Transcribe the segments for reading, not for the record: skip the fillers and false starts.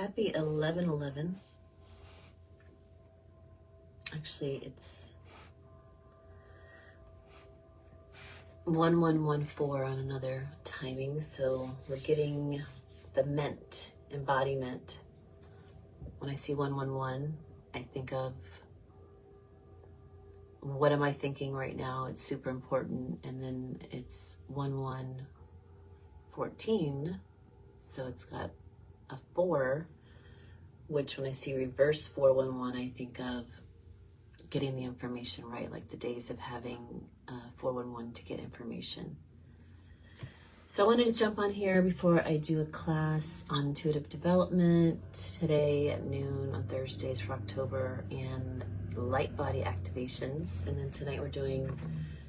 Happy 11/11. Actually, it's 1114 on another timing, so we're getting the embodiment. When I see 111, I think of what am I thinking right now? It's super important. And then it's 1114, so it's got a 4, which when I see reverse 411, I think of getting the information right, like the days of having 411 to get information. So I wanted to jump on here before I do a class on intuitive development today at noon on Thursdays for October, and light body activations. And then tonight we're doing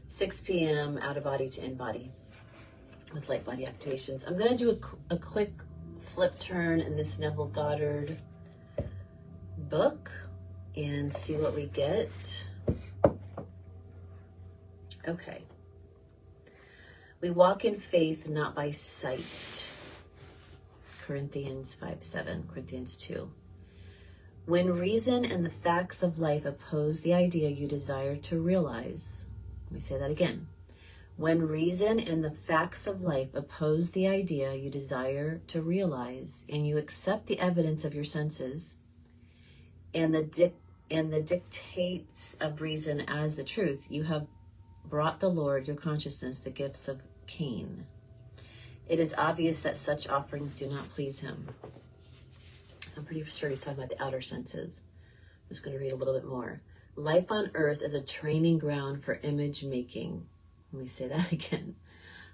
6 p.m. out of body to in body with light body activations. I'm going to do a quick flip turn in this Neville Goddard book and see what we get. Okay. We walk in faith, not by sight. Corinthians 5:7, Corinthians 2. When reason and the facts of life oppose the idea you desire to realize, let me say that again. When reason and the facts of life oppose the idea you desire to realize, and you accept the evidence of your senses and the dictates of reason as the truth, you have brought the Lord, your consciousness, the gifts of Cain. It is obvious that such offerings do not please him. So I'm pretty sure he's talking about the outer senses. I'm just going to read a little bit more. Life on earth is a training ground for image making. Let me say that again.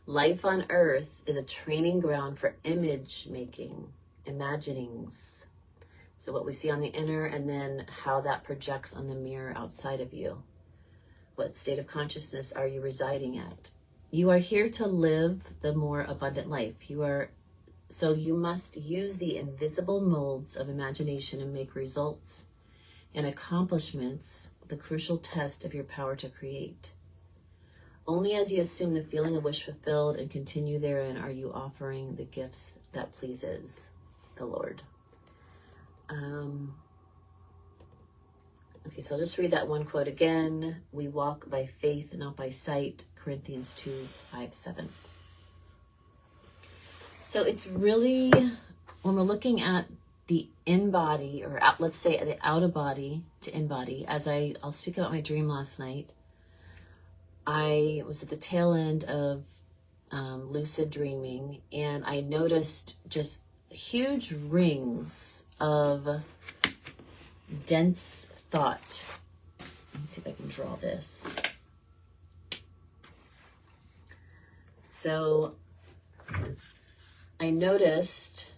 Life on earth is a training ground for image making, imaginings. So what we see on the inner, and then how that projects on the mirror outside of you. What state of consciousness are you residing at? You are here to live the more abundant life. So you must use the invisible molds of imagination and make results and accomplishments the crucial test of your power to create. Only as you assume the feeling of wish fulfilled and continue therein are you offering the gifts that pleases the Lord. Okay, so I'll just read that one quote again. We walk by faith, not by sight. Corinthians 2:5-7. So it's really, when we're looking at the in-body, or let's say the out-of-body to in-body, as I'll speak about my dream last night. I was at the tail end of lucid dreaming, and I noticed just huge rings of dense thought. Let me see if I can draw this. So I noticed,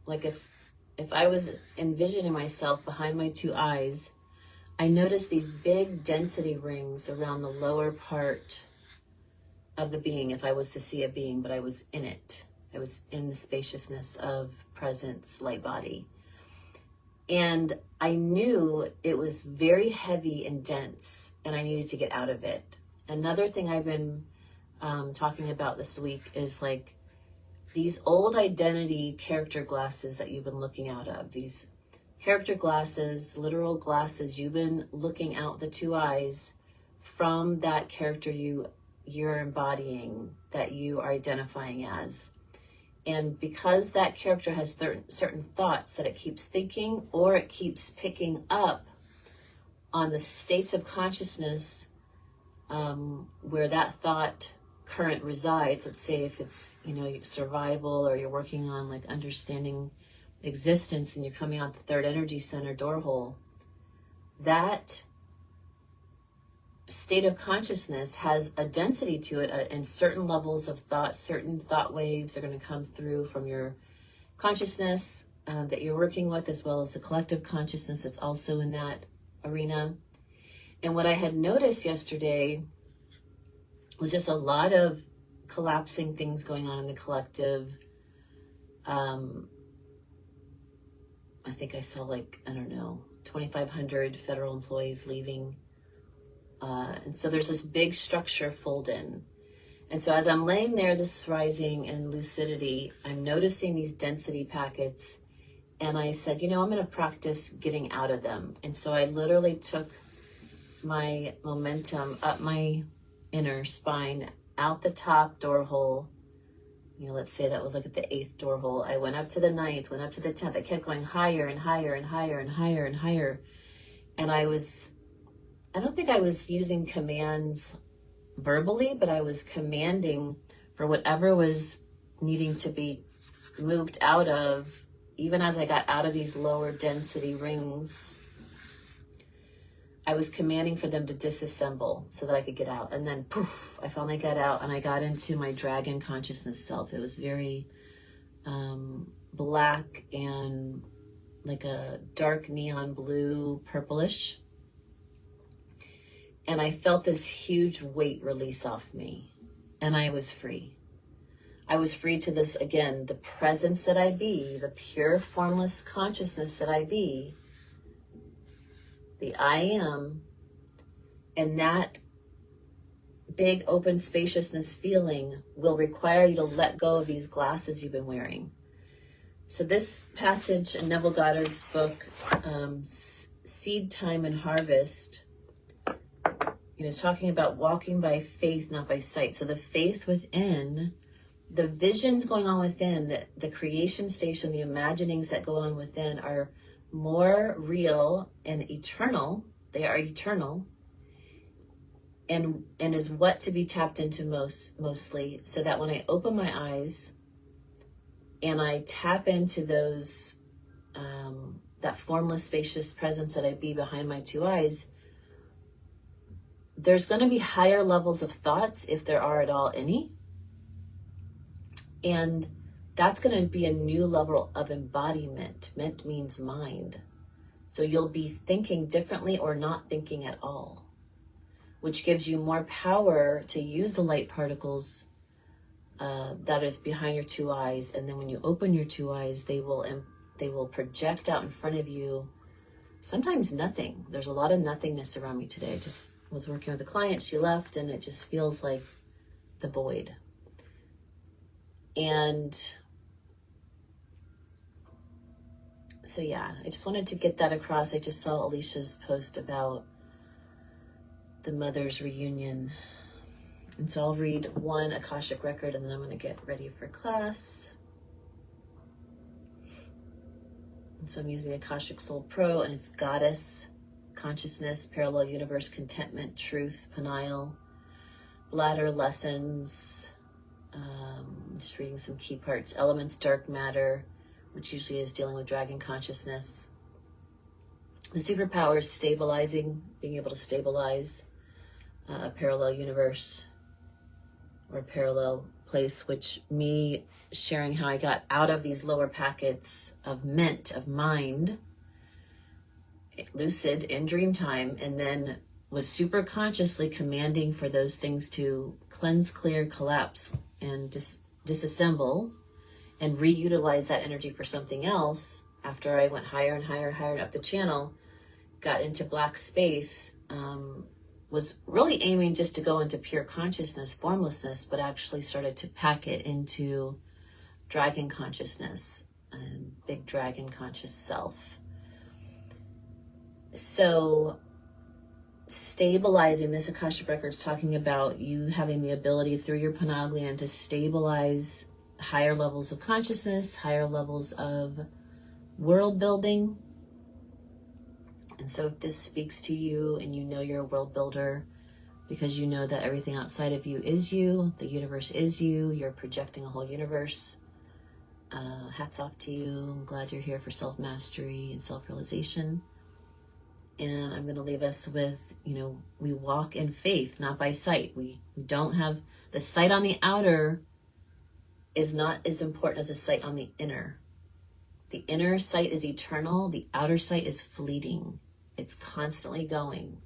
like if I was envisioning myself behind my two eyes, I noticed these big density rings around the lower part of the being, if I was to see a being, but I was in it. I was in the spaciousness of presence, light body. And I knew it was very heavy and dense, and I needed to get out of it. Another thing I've been talking about this week is like these old identity character glasses that you've been looking out of. These character glasses, literal glasses, you've been looking out the two eyes from that character you're embodying, that you are identifying as. And because that character has certain thoughts that it keeps thinking, or it keeps picking up on the states of consciousness where that thought current resides. Let's say if it's, survival, or you're working on like understanding existence, and you're coming out the third energy center door hole, that state of consciousness has a density to it, and certain levels of thought, certain thought waves are going to come through from your consciousness that you're working with, as well as the collective consciousness that's also in that arena. And what I had noticed yesterday was just a lot of collapsing things going on in the collective. I think I saw 2,500 federal employees leaving. And so there's this big structure fold in. And so as I'm laying there this rising in lucidity, I'm noticing these density packets, And I said, I'm going to practice getting out of them. And so I literally took my momentum up my inner spine, out the top door hole. Let's say that was like at the 8th door hole. I went up to the 9th, went up to the 10th. I kept going higher and higher and higher and higher and higher. And I don't think I was using commands verbally, but I was commanding for whatever was needing to be moved out of. Even as I got out of these lower density rings, I was commanding for them to disassemble so that I could get out. And then poof, I finally got out and I got into my dragon consciousness self. It was very black and like a dark neon blue, purplish. And I felt this huge weight release off me. And I was free. I was free to this, again, the presence that I be, the pure formless consciousness that I be, the I am, and that big open spaciousness feeling will require you to let go of these glasses you've been wearing. So this passage in Neville Goddard's book, Seedtime and Harvest, is talking about walking by faith, not by sight. So the faith within, the visions going on within, the creation station, the imaginings that go on within are more real and eternal. They are eternal, and is what to be tapped into mostly, so that when I open my eyes and I tap into those that formless spacious presence that I be behind my two eyes, there's going to be higher levels of thoughts, if there are at all any. And that's going to be a new level of embodiment. Ment means mind. So you'll be thinking differently or not thinking at all, which gives you more power to use the light particles that is behind your two eyes. And then when you open your two eyes, they will project out in front of you. Sometimes nothing. There's a lot of nothingness around me today. I just was working with a client. She left, and it just feels like the void. And so, yeah, I just wanted to get that across. I just saw Alicia's post about the mother's reunion. And so I'll read one Akashic record, and then I'm going to get ready for class. And so I'm using the Akashic Soul Pro, and it's Goddess, Consciousness, Parallel Universe, Contentment, Truth, Peniel, Bladder, Lessons. Just reading some key parts. Elements, Dark Matter, which usually is dealing with Dragon Consciousness. The superpowers, stabilizing, being able to stabilize a parallel universe or a parallel place, which me sharing how I got out of these lower packets of ment, of mind, lucid in dream time, and then was super consciously commanding for those things to cleanse, clear, collapse, and disassemble and reutilize that energy for something else. After I went higher and higher and higher up the channel, got into black space, was really aiming just to go into pure consciousness, formlessness, but actually started to pack it into dragon consciousness and big dragon conscious self. So stabilizing, this Akashic Record's talking about you having the ability through your pineal gland to stabilize higher levels of consciousness, higher levels of world building. And so if this speaks to you and you know you're a world builder because you know that everything outside of you is you, the universe is you, you're projecting a whole universe, hats off to you. I'm glad you're here for self-mastery and self-realization. And I'm going to leave us with, we walk in faith, not by sight. We don't have the sight on the outer is not as important as the sight on the inner. The inner sight is eternal. The outer sight is fleeting. It's constantly going.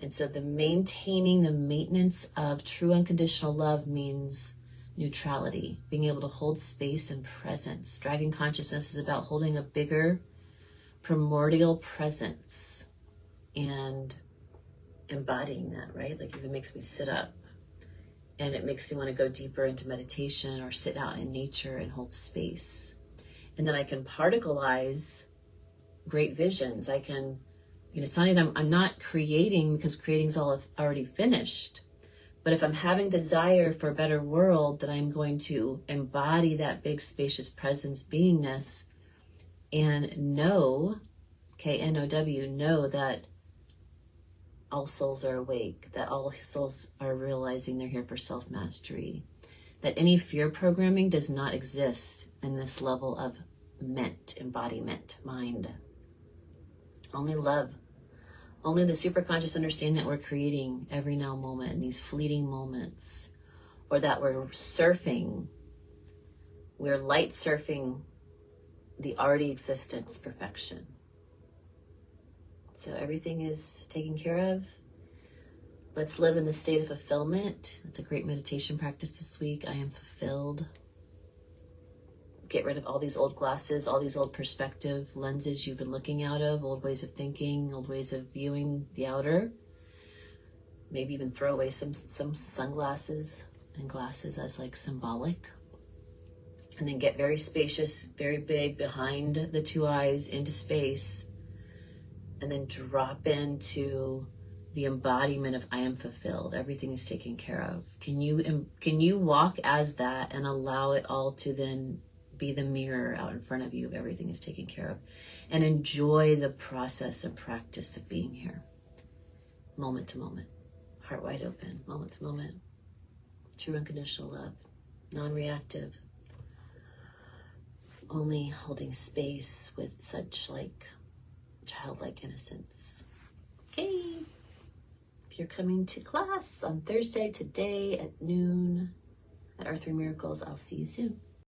And so the maintenance of true unconditional love means neutrality, being able to hold space and presence. Dragon consciousness is about holding a bigger primordial presence and embodying that, right? Like, even makes me sit up, and it makes me want to go deeper into meditation or sit out in nature and hold space. And then I can particleize great visions. I can, it's not even, I'm not creating because creating's all already finished. But if I'm having desire for a better world, then I'm going to embody that big spacious presence beingness and know, K-N-O-W, know that all souls are awake, that all souls are realizing they're here for self-mastery, that any fear programming does not exist in this level of embodiment, mind. Only love. Only the superconscious understanding that we're creating every now moment in these fleeting moments, or that we're light surfing the already existence perfection. So everything is taken care of. Let's live in the state of fulfillment. It's a great meditation practice this week. I am fulfilled. Get rid of all these old glasses, all these old perspective lenses you've been looking out of, old ways of thinking, old ways of viewing the outer. Maybe even throw away some sunglasses and glasses as like symbolic. And then get very spacious, very big behind the two eyes into space. And then drop into the embodiment of I am fulfilled. Everything is taken care of. Can you walk as that and allow it all to then be the mirror out in front of you of everything is taken care of, and enjoy the process and practice of being here, moment to moment, heart wide open, moment to moment, true unconditional love, non-reactive, only holding space with such like childlike innocence. Okay, if you're coming to class on Thursday today at noon at Earth Through Miracles, I'll see you soon.